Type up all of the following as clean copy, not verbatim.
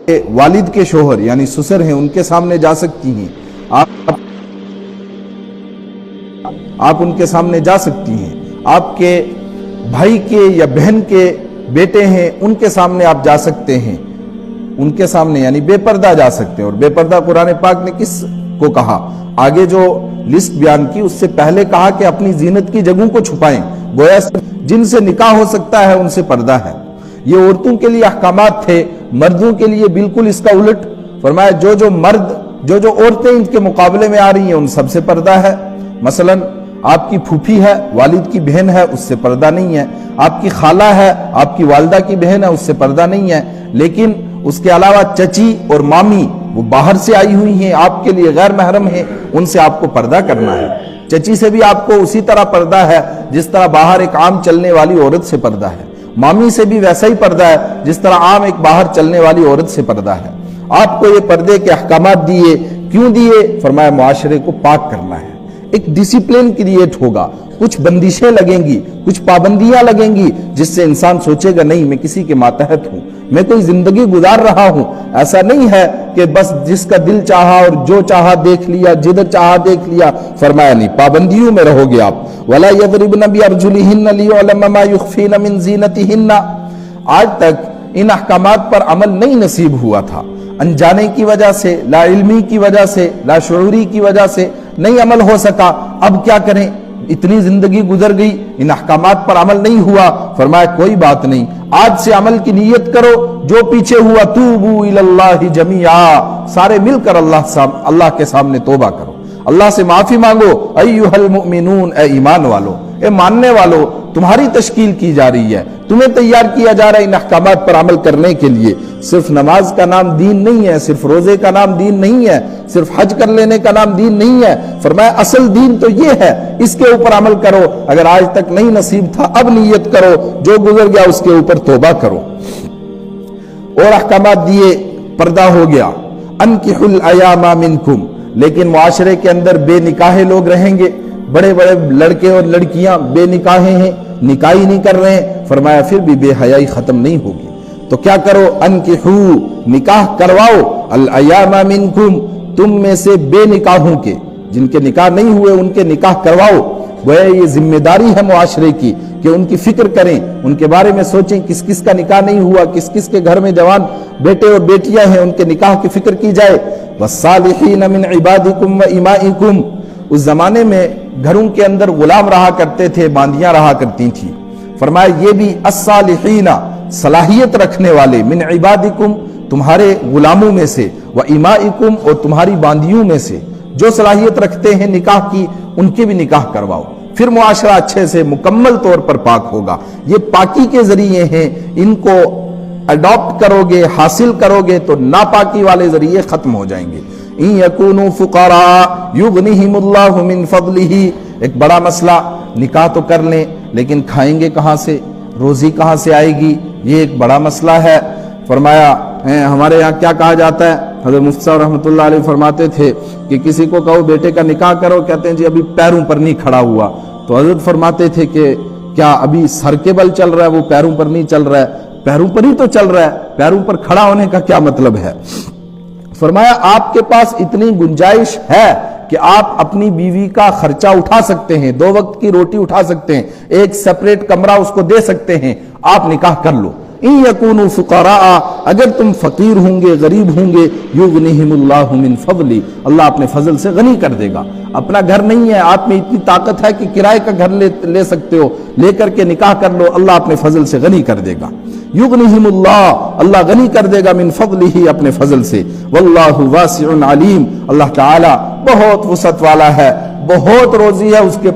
والد کے شوہر یعنی سسر ہیں ان کے سامنے جا سکتی ہیں، آپ ان کے سامنے جا سکتی ہیں، آپ کے بھائی کے یا بہن کے بیٹے ہیں ان کے سامنے آپ جا سکتے ہیں، ان کے سامنے یعنی بے پردہ جا سکتے ہیں۔ اور بے پردہ قرآن پاک نے کس کو کہا؟ آگے جو لسٹ بیان کی اس سے پہلے کہا کہ اپنی زینت کی جگہوں کو چھپائیں، گویا جن سے نکاح ہو سکتا ہے ان سے پردہ ہے۔ یہ عورتوں کے لیے احکامات تھے، مردوں کے لیے بالکل اس کا الٹ فرمایا، جو عورتیں ان کے مقابلے میں آ رہی ہیں ان سب سے پردہ ہے۔ مثلا آپ کی پھوپھی ہے، والد کی بہن ہے، اس سے پردہ نہیں ہے، آپ کی خالہ ہے، آپ کی والدہ کی بہن ہے، اس سے پردہ نہیں ہے، لیکن اس کے علاوہ چچی اور مامی وہ باہر سے آئی ہوئی ہیں، آپ کے لیے غیر محرم ہیں، ان سے آپ کو پردہ کرنا ہے۔ چچی سے بھی آپ کو اسی طرح پردہ ہے جس طرح باہر ایک عام چلنے والی عورت سے پردہ ہے، مامی سے بھی ویسا ہی پردہ ہے جس طرح عام ایک باہر چلنے والی عورت سے پردہ ہے۔ آپ کو یہ پردے کے احکامات دیے، کیوں دیے؟ فرمایا معاشرے کو پاک کرنا ہے، ایک ڈسپلن کریٹ ہوگا، کچھ بندشیں لگیں گی، کچھ پابندیاں لگیں گی جس سے انسان سوچے گا نہیں میں کسی کے ماتحت ہوں، میں کوئی زندگی گزار رہا ہوں۔ ایسا نہیں ہے کہ بس جس کا دل چاہا اور جو چاہا دیکھ لیا، جدھر چاہا دیکھ لیا، فرمایا نہیں، پابندیوں میں رہو گے آپ۔ وَلَا يَضْرِبْنَ بِأَرْجُلِهِنَّ لِيُعْلَمَ مَا يُخْفِينَ مِنْ زِينَتِهِنَّ۔ آج تک ان احکامات پر عمل نہیں نصیب ہوا تھا، انجانے کی وجہ سے، لا علمی کی وجہ سے، لا شعوری کی وجہ سے نہیں عمل ہو سکا۔ اب کیا کریں؟ اتنی زندگی گزر گئی، ان احکامات پر عمل نہیں ہوا، فرمایا کوئی بات نہیں، آج سے عمل کی نیت کرو، جو پیچھے ہوا توبو الی اللہ جمیعا، سارے مل کر اللہ کے سامنے توبہ کرو، اللہ سے معافی مانگو۔ ایھا المؤمنون، اے ایمان والو، اے ماننے والو، تمہاری تشکیل کی جا رہی ہے، تمہیں تیار کیا جا رہا ہے ان احکامات پر عمل کرنے کے لیے۔ صرف نماز کا نام دین نہیں ہے، صرف روزے کا نام دین نہیں ہے، صرف حج کر لینے کا نام دین نہیں ہے، فرمایا اصل دین تو یہ ہے، اس کے اوپر عمل کرو، اگر آج تک نہیں نصیب تھا اب نیت کرو، جو گزر گیا اس کے اوپر توبہ کرو۔ اور احکامات دیے، پردہ ہو گیا۔ انکحوا الایام منکم، لیکن معاشرے کے اندر بے نکاح لوگ رہیں گے، بڑے بڑے لڑکے اور لڑکیاں بے نکاحیں ہیں، نکاح ہی نہیں کر رہے ہیں، فرمایا پھر بھی بے حیائی ختم نہیں ہوگی، تو کیا کرو؟ انکحوا، نکاح کرواؤ، الایام منکم، تم میں سے بے نکاحوں کے، جن کے نکاح نہیں ہوئے ان کے نکاح کرواؤ۔ گویا یہ ذمہ داری ہے معاشرے کی کہ ان کی فکر کریں، ان کے بارے میں سوچیں، کس کس کا نکاح نہیں ہوا، کس کس کے گھر میں جوان بیٹے اور بیٹیاں ہیں، ان کے نکاح کی فکر کی جائے۔ والصالحین من عبادکم و امائکم، اس زمانے میں گھروں کے اندر غلام رہا کرتے تھے، باندیاں رہا کرتی تھیں، فرمایا یہ بھی الصالحین، صلاحیت رکھنے والے، من عبادکم، تمہارے غلاموں میں سے، و امائکم، اور تمہاری باندیوں میں سے، جو صلاحیت رکھتے ہیں نکاح کی ان کے بھی نکاح کرواؤ، پھر معاشرہ اچھے سے مکمل طور پر پاک ہوگا۔ یہ پاکی کے ذریعے ہیں، ان کو اڈاپٹ کرو گے، حاصل کرو گے تو ناپاکی والے ذریعے ختم ہو جائیں گے۔ ان یکونوا فقراء یغنیہم اللہ من فضلہ، ایک بڑا مسئلہ، نکاح تو کر لیں لیکن کھائیں گے کہاں سے، روزی کہاں سے آئے گی، یہ ایک بڑا مسئلہ ہے۔ فرمایا ہمارے یہاں کیا کہا جاتا ہے، حضرت مفتی صاحب رحمۃ اللہ علیہ فرماتے تھے کہ کسی کو کہو بیٹے کا نکاح کرو، کہتے ہیں جی ابھی پیروں پر نہیں کھڑا ہوا، تو حضرت فرماتے تھے کہ کیا ابھی سر کے بل چل رہا ہے، وہ پیروں پر نہیں چل رہا ہے؟ پیروں پر ہی تو چل رہا ہے، پیروں پر کھڑا ہونے کا کیا مطلب ہے؟ فرمایا آپ کے پاس اتنی گنجائش ہے کہ آپ اپنی بیوی کا خرچہ اٹھا سکتے ہیں، 2 وقت کی روٹی اٹھا سکتے ہیں، ایک سپریٹ کمرہ اس کو دے سکتے ہیں، آپ نکاح کر لو۔ ان یکونوا فقراء، اگر تم فقیر ہوں گے، غریب ہوں گے، یغنیہم اللہ من فضلی، اللہ اپنے فضل سے غنی کر دے گا۔ اپنا گھر نہیں ہے، آپ میں اتنی طاقت ہے کہ کرائے کا گھر لے سکتے ہو، لے کر کے نکاح کر لو، اللہ اپنے فضل سے غنی کر دے گا۔ یغنیہم اللہ، اللہ غنی کر دے گا، من فضلہ، اپنے فضل سے۔ واللہ واسع علیم، اللہ تعالی بہت وسعت والا ہے، بہت روزی ہے اس کے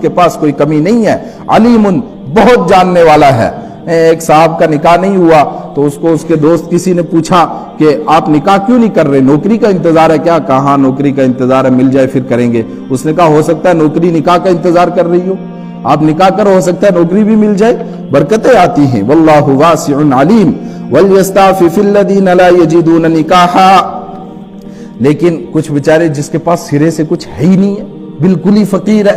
پاس کوئی کمی نہیں ہے۔ علیم، بہت جاننے والا ہے۔ ایک صاحب کا نکاح نہیں ہوا تو اس کو اس کے دوست کسی نے پوچھا کہ آپ نکاح کیوں نہیں کر رہے، نوکری کا انتظار ہے کیا؟ کہا نوکری کا انتظار ہے، مل جائے پھر کریں گے۔ اس نے کہا ہو سکتا ہے نوکری نکاح کا انتظار کر رہی ہو، آپ نکاح کرو، ہو سکتا ہے نوکری بھی مل جائے، برکتیں آتی ہیں۔ واللہ واسع علیم۔ وَلْيَسْتَعْفِفِ الَّذِينَ لَا يَجِدُونَ نِكَاحًا، لیکن کچھ بیچارے جس کے پاس سرے سے کچھ ہے ہی نہیں ہے، بالکل ہی فقیر ہے،